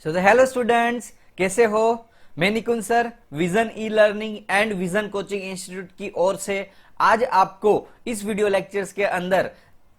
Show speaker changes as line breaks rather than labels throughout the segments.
So hello students, कैसे हो? मैं Nikunj sir vision e learning and vision coaching institute की ओर से आज आपको इस वीडियो लेक्चर्स के अंदर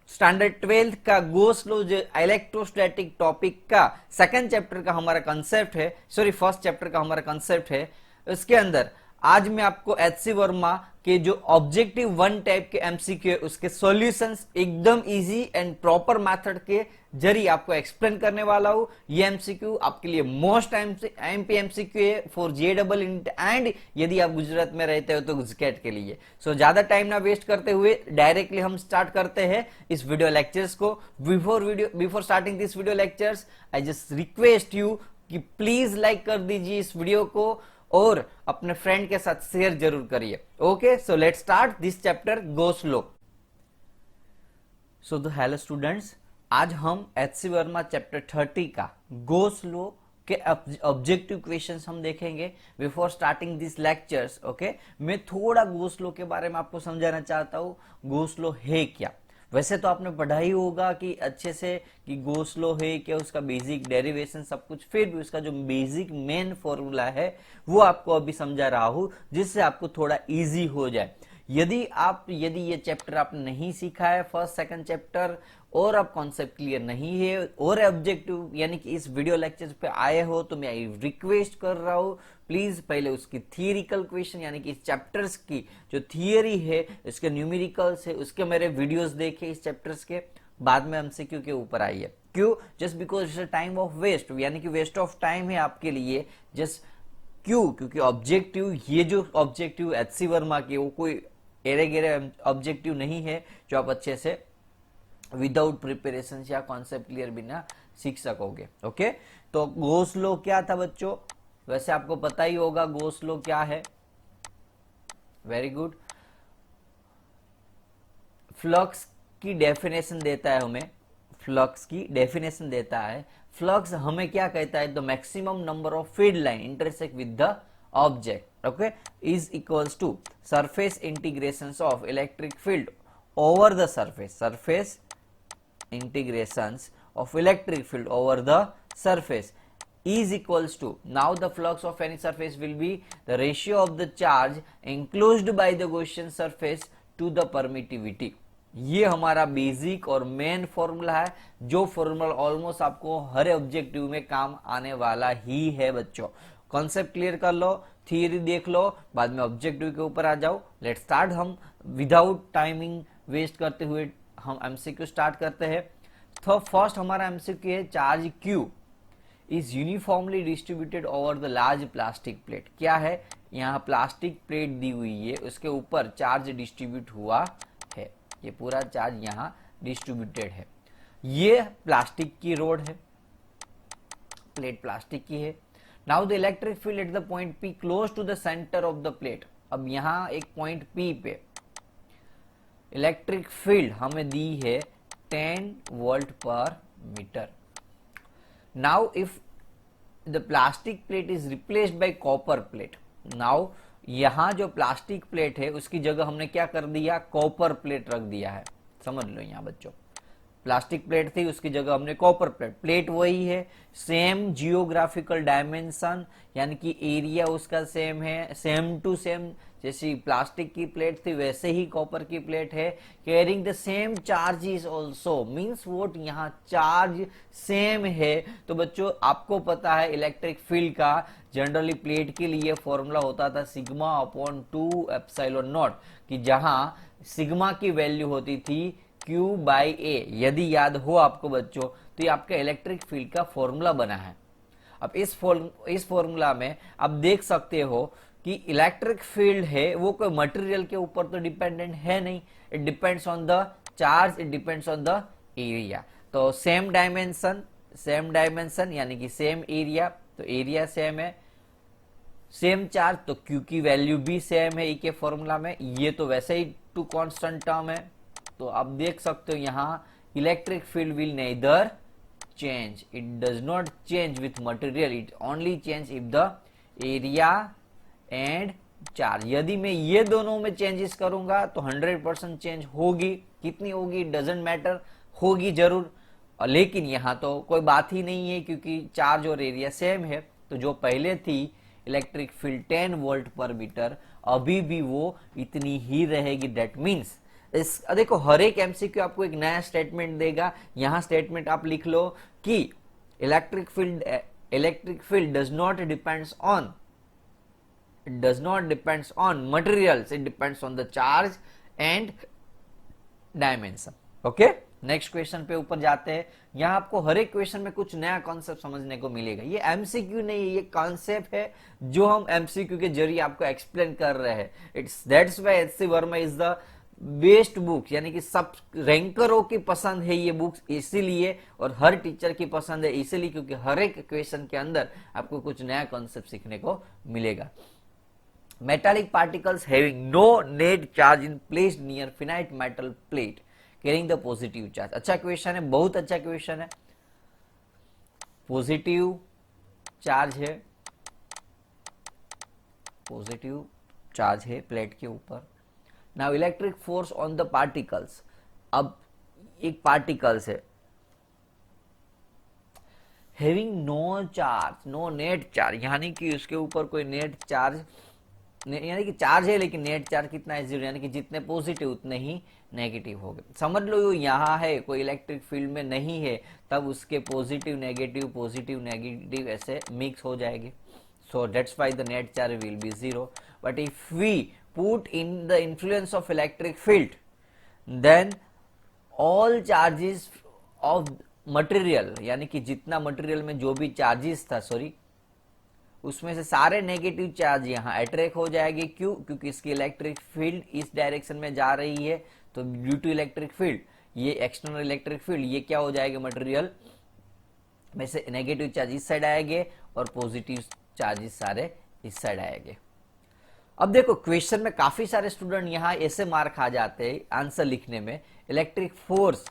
स्टैंडर्ड 12th का गो स्लो जो इलेक्ट्रोस्टैटिक टॉपिक का सेकंड चैप्टर का हमारा कंसेप्ट है, सॉरी फर्स्ट चैप्टर का हमारा कंसेप्ट है। उसके अंदर आज मैं आपको एचसी वर्मा के जो ऑब्जेक्टिव वन टाइप के एमसीक्यू है उसके सॉल्यूशंस एकदम इजी एंड प्रॉपर मेथड के जरिए आपको एक्सप्लेन करने वाला हूं। ये एमसीक्यू आपके लिए मोस्ट एमपी एमसीक्यू है फॉर जेडबल एंड यदि आप गुजरात में रहते हो तो गुजकेट के लिए। सो ज्यादा टाइम ना वेस्ट करते हुए डायरेक्टली हम स्टार्ट करते हैं इस वीडियो लेक्चर्स को। Before starting this video lectures I just request you कि प्लीज लाइक कर दीजिए इस वीडियो को और अपने फ्रेंड के साथ शेयर जरूर करिए। Okay, so let's start this chapter go slow. So the hello students, आज हम एचसी वर्मा चैप्टर 30 का गो स्लो के ऑब्जेक्टिव क्वेश्चंस हम देखेंगे। Before starting this lectures okay, मैं थोड़ा गो स्लो के बारे में आपको समझाना चाहता हूं। गो स्लो है क्या? वैसे तो आपने पढ़ा ही होगा कि अच्छे से कि गो स्लो है क्या, उसका बेसिक डेरिवेशन सब कुछ, फिर भी उसका जो बेसिक मेन फॉर्मूला है वो आपको अभी समझा रहा हूं जिससे आपको थोड़ा इजी हो जाए। यदि ये चैप्टर आपने नहीं सीखा है फर्स्ट सेकंड चैप्टर और आप कॉन्सेप्ट क्लियर नहीं है और ऑब्जेक्टिव यानी कि इस वीडियो लेक्चर पे आए हो तो मैं रिक्वेस्ट कर रहा हूं प्लीज पहले उसकी थियरिकल क्वेश्चन यानी कि इस चैप्टर्स की जो थियरी है इसके न्यूमेरिकल्स है उसके मेरे वीडियोस देखे इस चैप्टर्स के, बाद में एमसीक्यू के ऊपर आइए। क्यों? Just because it's time of waste यानी कि वेस्ट ऑफ टाइम है आपके लिए। जस्ट क्यों? क्योंकि ऑब्जेक्टिव ये जो ऑब्जेक्टिव एचसी वर्मा के वो कोई एरे गेरे ऑब्जेक्टिव नहीं है जो आप अच्छे से विदाउट प्रिपरेशन या कॉन्सेप्ट क्लियर बिना सीख सकोगे। ओके, तो गो स्लो क्या था बच्चों? वैसे आपको पता ही होगा गो स्लो क्या है। Very good. फ्लक्स की डेफिनेशन देता है हमें, फ्लक्स की डेफिनेशन देता है। फ्लक्स हमें क्या कहता है? The maximum number of field line intersect with the object okay is equals to surface integrations of electric field over the surface integrations of electric field over the surface is equals to, now the flux of any surface will be the ratio of the charge enclosed by the Gaussian surface to the permittivity। ये हमारा basic और main formula है जो formula almost आपको हर objective में काम आने वाला ही है बच्चों। कॉन्सेप्ट क्लियर कर लो, थियरी देख लो, बाद में ऑब्जेक्टिव के ऊपर आ जाओ। Let's start. हम विदाउट टाइमिंग वेस्ट करते हुए हम एमसीक्यू स्टार्ट करते हैं। तो फर्स्ट हमारा एमसीक्यू है charge Q is uniformly distributed over the large plastic plate. क्या है? यहाँ प्लास्टिक प्लेट दी हुई है, उसके ऊपर चार्ज डिस्ट्रीब्यूट हुआ है, ये पूरा चार्ज यहाँ डिस्ट्रीब्यूटेड है। ये प्लास्टिक की रोड है, प्लेट प्लास्टिक की है। Now the electric field at the point P close to the centre of the plate. अब यहाँ एक पॉइंट पी पे इलेक्ट्रिक फील्ड हमें दी है 10 volt per metre. Now if the plastic plate is replaced by copper plate, now यहां जो plastic plate है उसकी जगह हमने क्या कर दिया? कॉपर प्लेट रख दिया है। समझ लो यहां बच्चों, प्लास्टिक प्लेट थी उसकी जगह हमने कॉपर प्लेट, प्लेट वही है, सेम जियोग्राफिकल डायमेंशन यानी कि एरिया उसका सेम है, सेम टू सेम जैसी प्लास्टिक की प्लेट थी वैसे ही कॉपर की प्लेट है। Carrying the same charge is also means vote यहाँ चार्ज सेम है। तो बच्चों आपको पता है इलेक्ट्रिक फील्ड का जनरली प्लेट के लिए फॉर्मूला होता था सिग्मा अपॉन 2 एप्सिलॉन नॉट, कि जहां सिग्मा की वैल्यू होती थी Q बाई ए। यदि याद हो आपको बच्चों तो ये आपका इलेक्ट्रिक फील्ड का फॉर्मूला बना है। अब इस फॉर्मूला में आप देख सकते हो कि इलेक्ट्रिक फील्ड है वो कोई मटेरियल के ऊपर तो डिपेंडेंट है नहीं, it depends on the charge, it depends on the area. तो सेम डायमेंशन यानी कि सेम एरिया, तो एरिया सेम है, सेम चार्ज तो Q की वैल्यू भी सेम है E के फॉर्मूला में। ये तो वैसे ही 2 कांस्टेंट टर्म है। तो आप देख सकते हो यहां electric field will neither change, it does not change with material, it only change if the area and charge. यदि मैं ये दोनों में चेंजेस करूंगा तो 100% चेंज होगी। कितनी होगी? डजंट मैटर, होगी जरूर। लेकिन यहाँ तो कोई बात ही नहीं है क्योंकि चार्ज और एरिया सेम है। तो जो पहले थी electric field 10 volt per metre, अभी भी वो इतनी ही रहेगी। डेट मीन्स इस देखो हर एक एमसीक्यू आपको एक नया स्टेटमेंट देगा। यहां स्टेटमेंट आप लिख लो कि electric field does not depends on materials, it depends on the charge and dimension. Okay, next question पे ऊपर जाते हैं। यहां आपको हर एक क्वेश्चन में कुछ नया कॉन्सेप्ट समझने को मिलेगा। ये एमसीक्यू नहीं है, ये कॉन्सेप्ट है जो हम एमसीक्यू के जरिए आपको एक्सप्लेन कर रहे हैं। It's that's why HC Verma is the best book, यानी कि सब रैंकरों की पसंद है ये बुक इसीलिए, और हर टीचर की पसंद है इसीलिए क्योंकि हर एक क्वेश्चन के अंदर आपको कुछ नया कॉन्सेप्ट सीखने को मिलेगा। Metallic particles having no net charge in placed near finite metal plate carrying the positive charge. अच्छा क्वेश्चन है, बहुत अच्छा क्वेश्चन है। पॉजिटिव चार्ज है प्लेट के ऊपर। Now electric force on the particles, अब एक पार्टिकल्स है having no charge, no net charge, यानी कि उसके ऊपर कोई नेट चार्ज, यानी कि चार्ज है लेकिन नेट चार्ज कितना है, 0, यानी कि जितने पॉजिटिव उतने ही नेगेटिव हो गए। समझ लो यहाँ है कोई इलेक्ट्रिक फील्ड में नहीं है, तब उसके पॉजिटिव नेगेटिव ऐसे मिक्स हो जाएंगे। So that's why the net charge will be 0। But if we put in the influence of electric field, then all charges of material, यानी कि जितना मटेरियल में जो भी चार्जेस था उसमें से सारे नेगेटिव चार्ज यहाँ अट्रैक्ट हो जाएंगे। क्यों? क्योंकि इसकी इलेक्ट्रिक फील्ड इस डायरेक्शन में जा रही है। तो ड्यू टू इलेक्ट्रिक फील्ड, ये एक्सटर्नल इलेक्ट्रिक फील्ड, ये क्या हो जाएगा, मटेरियल में से नेगेटिव चार्ज इस साइड आएंगे और पॉजिटिव चार्जेस सारे इस साइड आएंगे। अब देखो क्वेश्चन में काफी सारे स्टूडेंट यहाँ ऐसे मार्क खा जाते हैं आंसर लिखने में, इलेक्ट्रिक फोर्स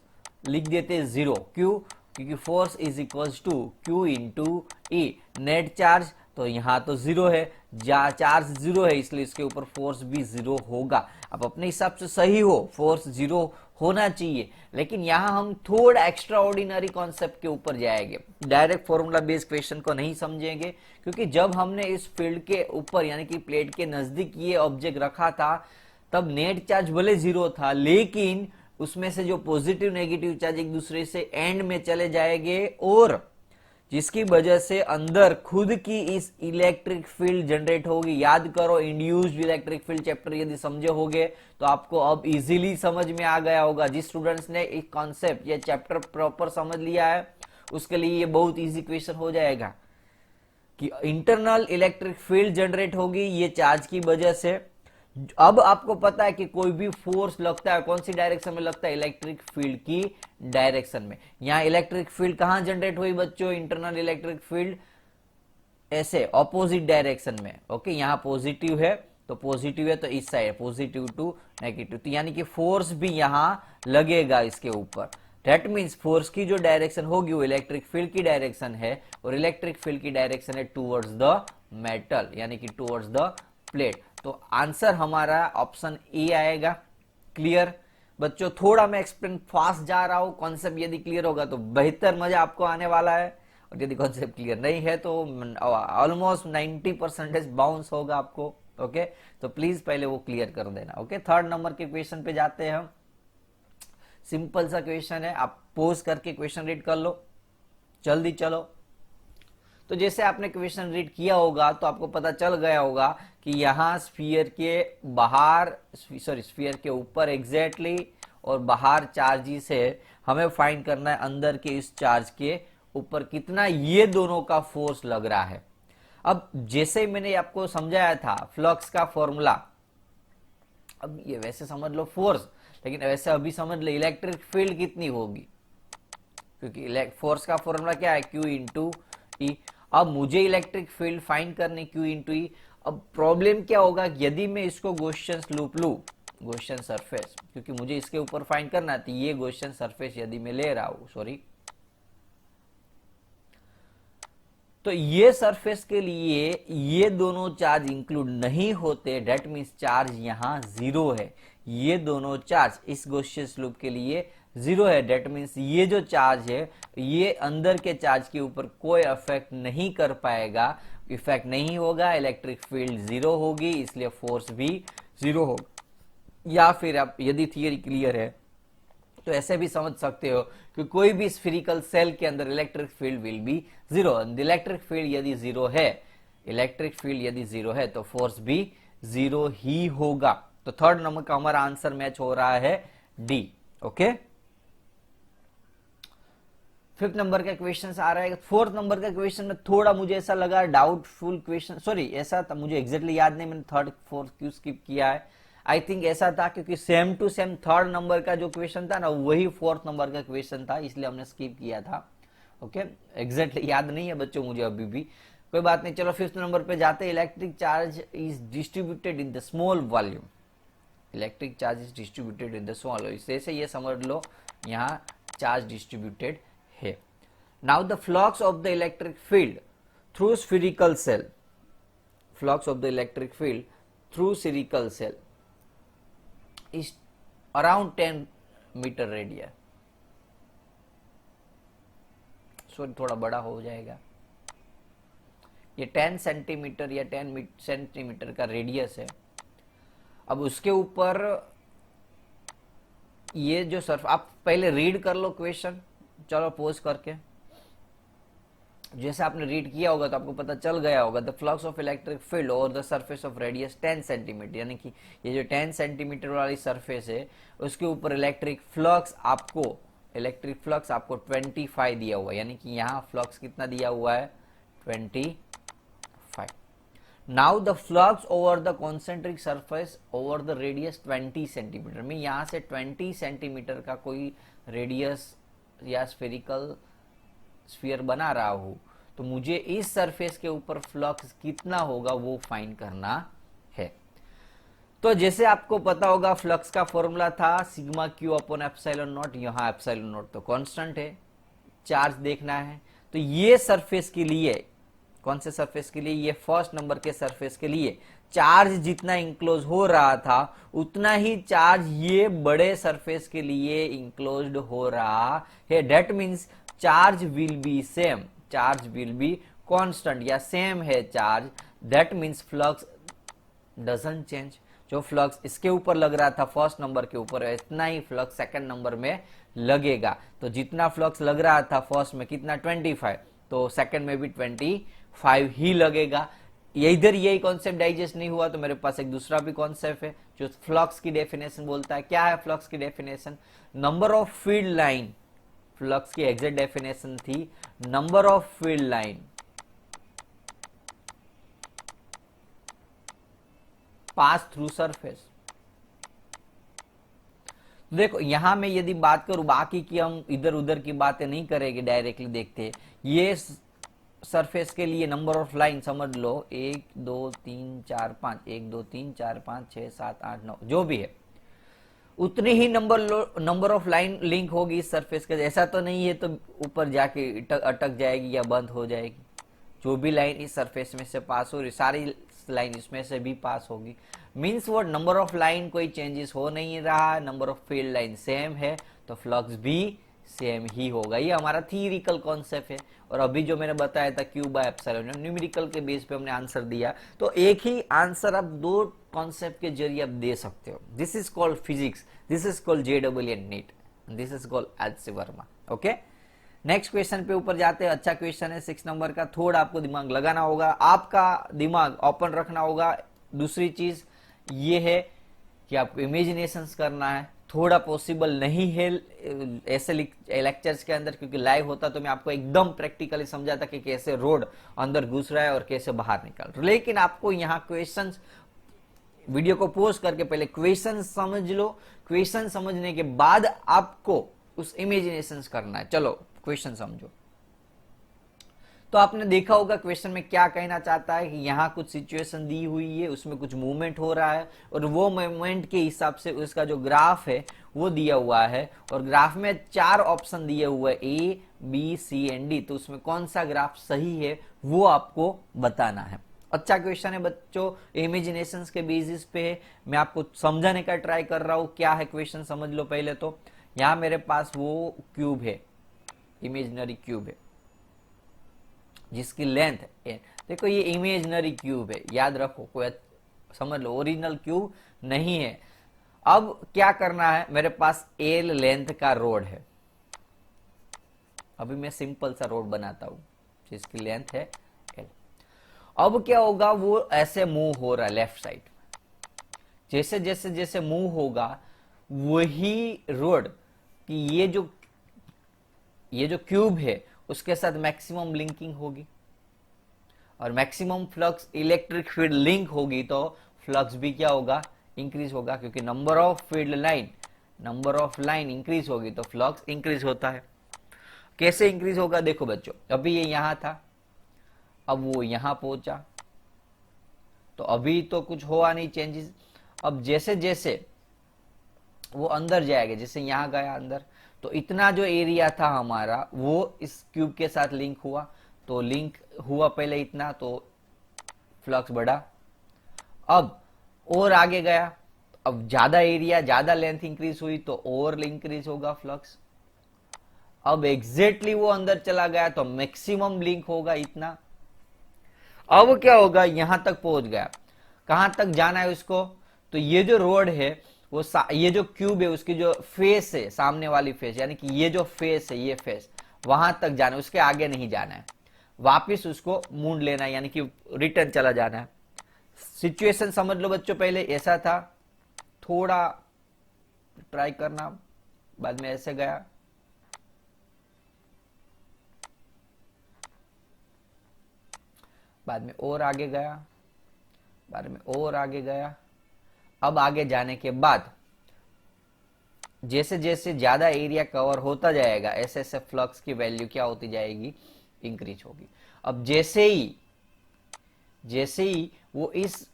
लिख देते हैं 0। क्यों? क्योंकि force is equals to Q into E। Net charge तो यहाँ तो 0 है, चार्ज 0 है इसलिए इसके ऊपर फोर्स भी 0 होगा। अब अपने हिसाब से सही हो, फोर्स 0 होना चाहिए, लेकिन यहाँ हम थोड़ा एक्स्ट्रा ऑर्डिनरी कॉन्सेप्ट के ऊपर जाएंगे, डायरेक्ट फॉर्मूला बेस्ड क्वेश्चन को नहीं समझेंगे। क्योंकि जब हमने इस फील्ड के ऊपर यानी कि प्लेट के नजदीक ये ऑब्जेक्ट रखा था, तब नेट चार्ज भले 0 था, लेकिन उसमें से जो पॉजिटिव नेगेटिव चार्ज एक दूसरे से एंड में चले जाएंगे, और जिसकी वजह से अंदर खुद की इस इलेक्ट्रिक फील्ड जनरेट होगी। याद करो इंड्यूस्ड इलेक्ट्रिक फील्ड चैप्टर यदि समझे होगे तो आपको अब इजीली समझ में आ गया होगा। जिस स्टूडेंट्स ने एक कॉन्सेप्ट या चैप्टर प्रॉपर समझ लिया है उसके लिए ये बहुत इजी क्वेश्चन हो जाएगा कि इंटरनल इलेक्ट्रिक फील्ड जनरेट होगी ये चार्ज की वजह से। अब आपको पता है कि कोई भी फोर्स लगता है कौन सी डायरेक्शन में लगता है, इलेक्ट्रिक फील्ड की डायरेक्शन में। यहां इलेक्ट्रिक फील्ड कहां जनरेट हुई बच्चों, इंटरनल इलेक्ट्रिक फील्ड ऐसे ऑपोजिट डायरेक्शन में। ओके, यहां पॉजिटिव है तो पॉजिटिव है तो इस साइड पॉजिटिव टू नेगेटिव, तो यानी कि फोर्स भी यहां लगेगा इसके ऊपर। दैट मीन्स फोर्स की जो डायरेक्शन होगी वो इलेक्ट्रिक फील्ड की डायरेक्शन है, और इलेक्ट्रिक फील्ड की डायरेक्शन है टूवर्ड्स द मेटल, यानी कि टूवर्ड्स द प्लेट। तो आंसर हमारा ऑप्शन ए आएगा। क्लियर बच्चों? थोड़ा मैं एक्सप्लेन फास्ट जा रहा हूं, कॉन्सेप्ट यदि क्लियर होगा तो बेहतर मजा आपको आने वाला है, और यदि कॉन्सेप्ट क्लियर नहीं है तो ऑलमोस्ट 90% बाउंस होगा आपको। ओके, तो प्लीज पहले वो क्लियर कर देना। ओके, थर्ड नंबर के क्वेश्चन पे जाते हैं हम। सिंपल सा क्वेश्चन है, आप पोज करके क्वेश्चन रीड कर लो, जल्दी चलो। तो जैसे आपने क्वेश्चन रीड किया होगा तो आपको पता चल गया होगा कि यहां स्फीयर के बाहर, स्फीयर के ऊपर एग्जैक्टली और बाहर चार्जेस है, हमें फाइंड करना है अंदर के इस चार्ज के ऊपर कितना ये दोनों का फोर्स लग रहा है। अब जैसे मैंने आपको समझाया था फ्लक्स का फॉर्मूला, अब ये वैसे समझ लो फोर्स, लेकिन वैसे अभी समझ लो इलेक्ट्रिक फील्ड कितनी होगी, क्योंकि फोर्स का फॉर्मूला क्या है, Q इंटू E। अब मुझे इलेक्ट्रिक फील्ड फाइंड करने Q इंटू E। अब प्रॉब्लम क्या होगा, यदि मैं इसको गॉसियन लूप लू, गॉसियन सरफेस, क्योंकि मुझे इसके ऊपर फाइंड करना है, तो ये गॉसियन सरफेस यदि मैं ले रहा हूं, तो ये सरफेस के लिए ये दोनों चार्ज इंक्लूड नहीं होते, डेट मीन्स चार्ज यहां 0 है। ये दोनों चार्ज इस गॉसियन लूप के लिए जीरो है, डेट मीन्स ये जो चार्ज है ये अंदर के चार्ज के ऊपर कोई इफेक्ट नहीं कर पाएगा, इफेक्ट नहीं होगा, इलेक्ट्रिक फील्ड जीरो होगी, इसलिए फोर्स भी जीरो होगा। या फिर आप यदि थियरी क्लियर है तो ऐसे भी समझ सकते हो कि कोई भी स्फेरिकल सेल के अंदर electric field will be zero. Electric field यदि जीरो है, इलेक्ट्रिक फील्ड यदि जीरो है तो फोर्स भी जीरो ही होगा। तो थर्ड नंबर का हमारा आंसर मैच हो रहा है डी। ओके, फिफ्थ नंबर का क्वेश्चन आ रहा है। फोर्थ नंबर का क्वेश्चन में थोड़ा मुझे ऐसा लगा डाउटफुल क्वेश्चन, सॉरी ऐसा था, मुझे एग्जैक्टली याद नहीं, मैंने थर्ड फोर्थ क्यों स्किप किया है। आई थिंक ऐसा था क्योंकि same to same third number का जो क्वेश्चन था ना वही फोर्थ नंबर का क्वेश्चन था, इसलिए हमने स्किप किया था। ओके, एग्जैक्टली याद नहीं है बच्चों मुझे अभी भी, कोई बात नहीं। चलो फिफ्थ नंबर पे जाते हैं। Electric charge is distributed in the small volume. Electric charge is distributed in the small, इससे ये समझ लो यहाँ चार्ज डिस्ट्रीब्यूटेड है। Now the flux of the electric field through spherical shell, flux of the electric field through spherical shell is around 10 metre radius. Sorry थोड़ा बड़ा हो जाएगा, ये 10 सेंटीमीटर या 10 सेंटीमीटर का रेडियस है। अब उसके ऊपर ये जो सर्फ, आप पहले रीड कर लो क्वेश्चन, चलो पोज करके, जैसे आपने रीड किया होगा तो आपको पता चल गया होगा। The flux of electric field over the surface of radius 10 centimetre, यानी कि ये जो 10 सेंटीमीटर वाली सरफेस है उसके ऊपर इलेक्ट्रिक फ्लक्स आपको 25 दिया हुआ है, यानी कि यहाँ फ्लक्स कितना दिया हुआ है 25। Now the flux over the concentric surface over the radius 20 centimetre. मैं यहाँ से 20 सेंटीमीटर का कोई रेडियस या स्फेरिकल स्फीयर बना रहा हूं, तो मुझे इस सरफेस के ऊपर फ्लक्स कितना होगा वो फाइंड करना है। तो जैसे आपको पता होगा फ्लक्स का फॉर्मूला था sigma Q upon epsilon not, यहाँ एप्सिलॉन नॉट तो कांस्टेंट है, चार्ज देखना है। तो ये सरफेस के लिए, कौन से सरफेस के लिए, ये फर्स्ट नंबर के सरफेस के लिए चार्ज जितना इंक्लोज हो रहा था उतना ही चार्ज ये बड़े सरफेस के लिए इंक्लोज्ड हो रहा है। That means charge will B same, charge will be constant या सेम है charge. That means flux doesn't change. जो फ्लक्स इसके ऊपर लग रहा था फर्स्ट नंबर के ऊपर, इतना ही फ्लक्स सेकंड नंबर में लगेगा। तो जितना फ्लक्स लग रहा था फर्स्ट में कितना 25, तो सेकंड में भी 25 ही लगेगा। इधर यही कॉन्सेप्ट डाइजेस्ट नहीं हुआ तो मेरे पास एक दूसरा भी कॉन्सेप्ट है जो फ्लक्स की डेफिनेशन बोलता है। क्या है फ्लक्स की definition? Number of field line, flux की एग्जैक्ट डेफिनेशन थी number of field line pass through surface. देखो यहां में यदि बात करूं, बाकी की हम इधर उधर की बातें नहीं करेंगे, डायरेक्टली देखते हैं। ये सरफेस के लिए नंबर ऑफ लाइन समझ लो 1 2 3 4 5, 1 2 3 4 5 6 7 8 9 जो भी है उतनी ही नंबर ऑफ लाइन लिंक होगी इस सरफेस के। ऐसा तो नहीं है तो ऊपर जाके अटक जाएगी या बंद हो जाएगी। जो भी लाइन इस सरफेस में से पास हो रही सारी लाइन इसमें से भी पास होगी। मीन्स वो नंबर ऑफ लाइन कोई चेंजेस हो नहीं रहा, number of field line same है तो फ्लक्स भी सेम ही होगा। ये हमारा थियरिकल कॉन्सेप्ट है। और अभी जो मैंने बताया था क्यू बाय एप्सिलॉन, न्यूमेरिकल के बेस पे हमने आंसर दिया। तो एक ही आंसर आप दो कॉन्सेप्ट के जरिए आप दे सकते हो। This is called physics, this is called JEE NEET, this is called H Verma. Okay, next question पे ऊपर जाते हैं। अच्छा क्वेश्चन है 6 नंबर का। थोड़ा आपको दिमाग लगाना होगा, आपका दिमाग ओपन रखना होगा। दूसरी चीज ये है कि आपको इमेजिनेशंस करना है। थोड़ा पॉसिबल नहीं है ऐसे लेक्चर्स के अंदर, क्योंकि लाइव होता तो मैं आपको एकदम प्रैक्टिकली समझाता कि कैसे रोड अंदर घुस रहा है और कैसे बाहर निकल रहा है। लेकिन आपको यहाँ क्वेश्चंस, वीडियो को पोस्ट करके पहले क्वेश्चन समझ लो, क्वेश्चन समझने के बाद आपको उस इमेजिनेशन करना है। चलो क्वेश्चन समझो। तो आपने देखा होगा क्वेश्चन में क्या कहना चाहता है कि यहाँ कुछ सिचुएशन दी हुई है, उसमें कुछ मूवमेंट हो रहा है और वो मूवमेंट के हिसाब से उसका जो ग्राफ है वो दिया हुआ है। और ग्राफ में 4 ऑप्शन दिए हुए A, B, C and D। तो उसमें कौन सा ग्राफ सही है वो आपको बताना है। अच्छा क्वेश्चन है बच्चों, इमेजिनेशंस के बेसिस पे है। मैं आपको समझाने का ट्राई कर रहा हूं क्या है क्वेश्चन, समझ लो पहले। तो यहां मेरे पास वो क्यूब है, इमेजिनरी क्यूब है जिसकी लेंथ है, देखो ये इमेजिनरी क्यूब है, याद रखो, कोई समझ लो, ओरिजिनल क्यूब नहीं है। अब क्या करना है, मेरे पास एल लेंथ का रोड है, अभी मैं सिंपल सा रोड बनाता हूं जिसकी लेंथ है एल। अब क्या होगा, वो ऐसे मूव हो रहा है लेफ्ट साइड, जैसे जैसे जैसे मूव होगा वही रोड कि ये जो क्यूब है उसके साथ मैक्सिमम लिंकिंग होगी, और maximum flux electric field link होगी तो फ्लक्स भी क्या होगा, इंक्रीज होगा, क्योंकि नंबर ऑफ लाइन इंक्रीज होगी तो फ्लक्स इंक्रीज होता है। कैसे इंक्रीज होगा, देखो बच्चों, अभी ये यहां था, अब वो यहां पहुंचा, तो अभी तो कुछ हुआ नहीं चेंजेस। अब जैसे जैसे वो अंदर जाएगा, जैसे यहां गया अंदर, तो इतना जो एरिया था हमारा वो इस क्यूब के साथ लिंक हुआ, तो लिंक हुआ पहले इतना, तो फ्लक्स बढ़ा। अब और आगे गया, अब ज्यादा एरिया, ज्यादा लेंथ इंक्रीज हुई तो और इंक्रीज होगा फ्लक्स। अब एग्जैक्टली वो अंदर चला गया तो मैक्सिमम लिंक होगा इतना। अब क्या होगा, यहां तक पहुंच गया, कहां तक जाना है उसको, तो ये जो रोड है वो ये जो क्यूब है उसकी जो फेस है, सामने वाली फेस, यानी कि ये जो फेस है, ये फेस वहां तक जाना है, उसके आगे नहीं जाना है, वापिस उसको मूड लेना है, यानी कि रिटर्न चला जाना है। सिचुएशन समझ लो बच्चों, पहले ऐसा था, थोड़ा ट्राई करना, बाद में ऐसे गया, बाद में और आगे गया, बाद में और आगे गया। अब आगे जाने के बाद जैसे जैसे ज्यादा एरिया कवर होता जाएगा ऐसे ऐसे फ्लक्स की वैल्यू क्या होती जाएगी, इंक्रीज होगी। अब जैसे ही वो इस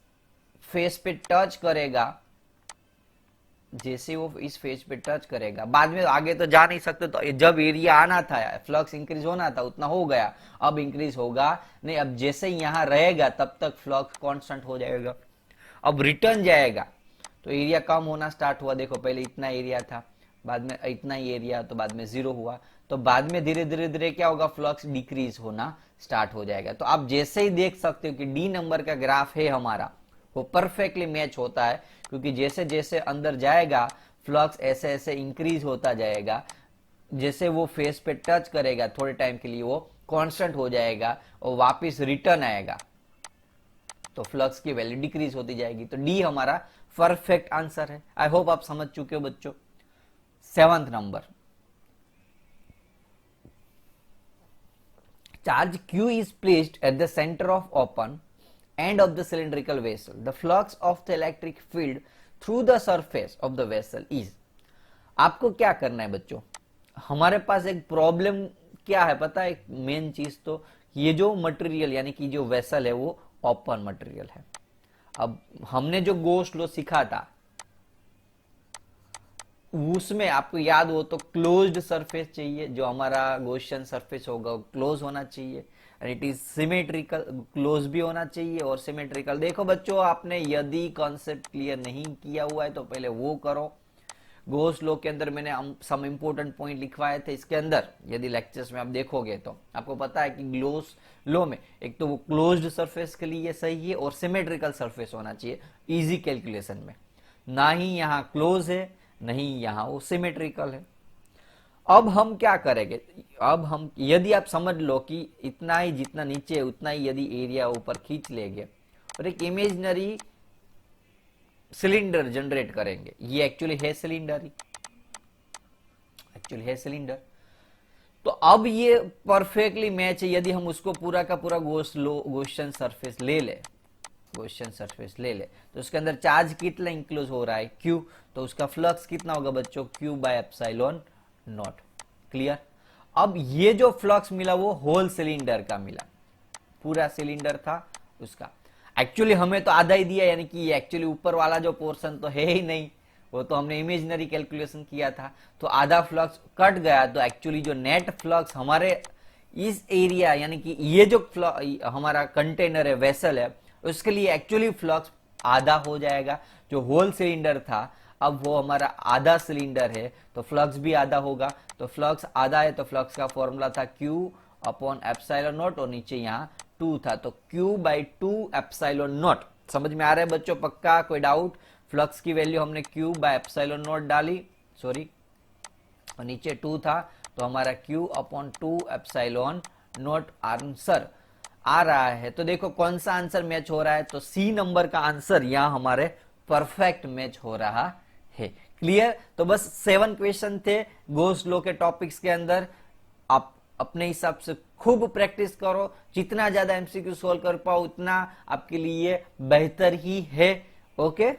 फेस पे टच करेगा, जैसे वो इस फेस पे टच करेगा, बाद में आगे तो जा नहीं सकते, तो जब एरिया आना था, फ्लक्स इंक्रीज होना था, उतना हो गया, अब इंक्रीज होगा नहीं। अब जैसे ही यहां रहेगा तब तक फ्लक्स कांस्टेंट हो जाएगा। अब रिटर्न जाएगा तो एरिया कम होना स्टार्ट हुआ, देखो पहले इतना एरिया था, बाद में इतना ही एरिया, तो बाद में 0 हुआ, तो बाद में धीरे धीरे धीरे क्या होगा, फ्लक्स डिक्रीज होना स्टार्ट हो जाएगा। तो आप जैसे ही देख सकते हो कि डी नंबर का ग्राफ है हमारा, वो परफेक्टली मैच होता है, क्योंकि जैसे जैसे अंदर जाएगा फ्लक्स ऐसे ऐसे इंक्रीज होता जाएगा, जैसे वो फेस पे टच करेगा थोड़े टाइम के लिए वो कांस्टेंट हो जाएगा और वापस रिटर्न आएगा तो फ्लक्स की वैल्यू डिक्रीज होती जाएगी। तो डी हमारा परफेक्ट आंसर है। आई होप आप समझ चुके हो बच्चों। 7th number, charge Q is placed at the center of open end of the cylindrical vessel. The flux of the electric field through the surface of the vessel is। आपको क्या करना है बच्चों, हमारे पास एक प्रॉब्लम क्या है पता है, मेन चीज तो ये जो मटेरियल यानी कि जो वेसल है वो ओपन मटेरियल है। अब हमने जो गोस्ट लो सीखा था उसमें आपको याद हो तो क्लोज्ड सरफेस चाहिए, जो हमारा गॉसियन सरफेस होगा क्लोज होना चाहिए, and it is symmetrical, close भी होना चाहिए और सिमेट्रिकल। देखो बच्चों, आपने यदि कॉन्सेप्ट क्लियर नहीं किया हुआ है तो पहले वो करो। गोस लॉ के अंदर मैंने सम इंपोर्टेंट पॉइंट लिखवाए थे, इसके अंदर यदि लेक्चर्स में आप देखोगे तो आपको पता है कि ग्लोस लॉ में एक तो वो क्लोज्ड सरफेस के लिए सही है और सिमेट्रिकल सरफेस होना चाहिए इजी कैलकुलेशन में, ना ही यहाँ क्लोज है नहीं यहाँ वो सिमेट्रिकल है। अब हम क्या करेंगे, अब हम यदि आप समझ लो कि इतना ही जितना नीचे उतना ही यदि एरिया ऊपर खींच लेंगे और एक इमेजिनरी सिलेंडर जनरेट करेंगे, ये एक्चुअली है सिलेंडर, तो अब ये परफेक्टली मैच है। यदि हम उसको पूरा का पूरा गॉसियन सरफेस ले ले तो उसके अंदर चार्ज कितना इंक्लोज हो रहा है Q, तो उसका फ्लक्स कितना होगा बच्चों, Q by epsilon not. Clear. अब ये जो फ्लक्स मिला वो होल सिलेंडर का मिला, पूरा सिलेंडर था उसका। एक्चुअली हमें तो आधा ही दिया, यानी कि एक्चुअली ऊपर वाला जो पोर्शन तो है ही नहीं, वो तो हमने इमेजिनरी कैलकुलेशन किया था, तो आधा फ्लक्स कट गया। तो एक्चुअली जो नेट फ्लक्स हमारे इस एरिया यानी कि ये जो हमारा कंटेनर है, वेसल है, उसके लिए एक्चुअली फ्लक्स आधा हो जाएगा। जो होल सिलेंडर था अब वो हमारा आधा सिलेंडर है तो फ्लक्स भी आधा होगा, तो फ्लक्स आधा है तो फ्लक्स का फॉर्मूला था Q अपॉन एप्सिलॉन नॉट और नीचे यहाँ 2 था तो Q/2 एप्सिलॉन नॉट। समझ में आ रहा है बच्चों? पक्का? कोई डाउट? फ्लक्स की वैल्यू हमने Q/एप्सिलॉन नॉट डाली, सॉरी, और नीचे 2 था तो हमारा Q/2 एप्सिलॉन नॉट आंसर आ रहा है। तो देखो कौन सा आंसर मैच हो रहा है, तो सी नंबर का आंसर यहां हमारे परफेक्ट मैच हो रहा है। क्लियर? तो बस 7 क्वेश्चन थे गोस लॉ के टॉपिक्स के अंदर। आप अपने हिसाब से खूब प्रैक्टिस करो, जितना ज्यादा एमसीक्यू सोल्व कर पाओ उतना आपके लिए बेहतर ही है। ओके,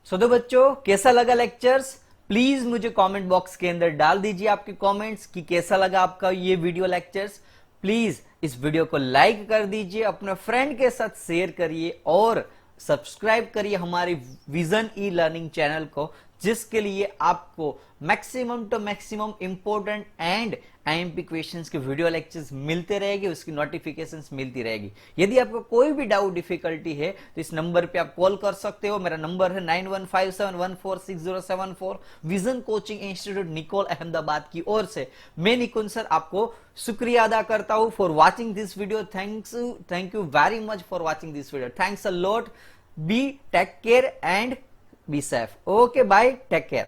सो तो बच्चों कैसा लगा लेक्चर्स? प्लीज मुझे कमेंट बॉक्स के अंदर डाल दीजिए आपके कमेंट्स कि कैसा लगा आपका ये वीडियो लेक्चर्स। प्लीज इस वीडियो को लाइक कर दीजिए, अपने फ्रेंड के साथ शेयर करिए और सब्सक्राइब करिए हमारी विजन ई लर्निंग चैनल को, जिसके लिए आपको maximum to maximum important and IMP questions के वीडियो लेक्चर्स मिलते रहेगी, उसकी नोटिफिकेशंस मिलती रहेगी। यदि आपको कोई भी डाउट डिफिकल्टी है तो इस नंबर पे आप कॉल कर सकते हो। मेरा नंबर है 9157146074। Vision coaching institute Nikol Ahmedabad की ओर से मैं निकुंज सर आपको शुक्रिया अदा करता हूं for watching this video. Thank you very much for watching this video. Thanks a lot. Be take care and be safe. Okay bye, take care.